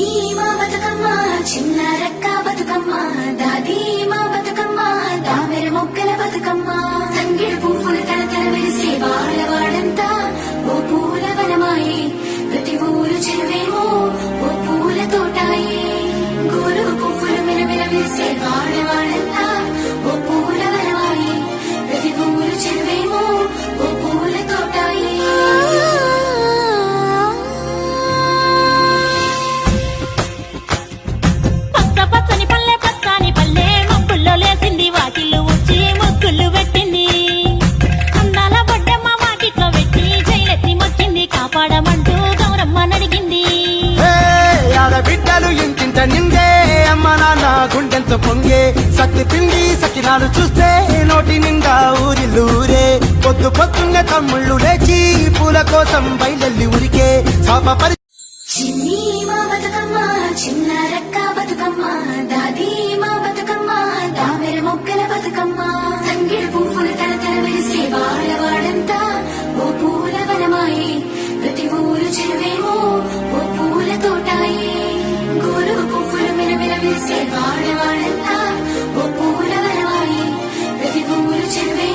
చిన్ని మా బతుకమ్మ చిన్న రక్క బతుకమ్మ దాది మా బతుకమ్మ దామెర మొక్కల బతుకమ్మ తంగిడు పువ్వులు తలతల వెలిసే వాడవాడంతా ఓ పూల వనమాయే ప్రతి ఊరు చెరువేమో ఓ పూల తోటాయే గోరు పువ్వులు మెలమెల వెలిసే వాడవాడంతా ఓ పూల వనమాయే ప్రతి ఊరు చెరువేమో ఓ పూల తోటాయే పచ్చని పల్లె పచ్చని పల్లె మబ్బుల్లో లేసింది వాకిళ్ళు ఉచ్చి ముగ్గులు పెట్టింది అందాల బొడ్డమ్మ వాకిట్లో పెట్టి జైలెత్తి మొక్కింది కాపాడమంటూ గౌరమ్మ నడిగింది ఆడబిడ్డలు ఇంటింట నిందే అమ్మ నాన్న గుండెంతో పొంగే సత్తి పిండి సకినాలు చూస్తే నోటి నిండా ఊరిల్లూరే పొద్దు పొద్దున్నే తమ్ముళ్ళు లేచి పూల కోసం బయలెల్లి ఉరికే శాప చిన్ని మా బతుకమ్మ చిన్న రక్క బతుకమ్మ దాది మా బతుకమ్మ దామెర మొక్కల బతుకమ్మ తంగిడు పువ్వులు తలతల వెలిసే వాడవాడంతా ఓ పూల వనమాయే ప్రతి ఊరు చెరువేమో ఓ పూల తోటాయే గోరు పువ్వులు మెలమెల వెలిసే వాడవాడంతా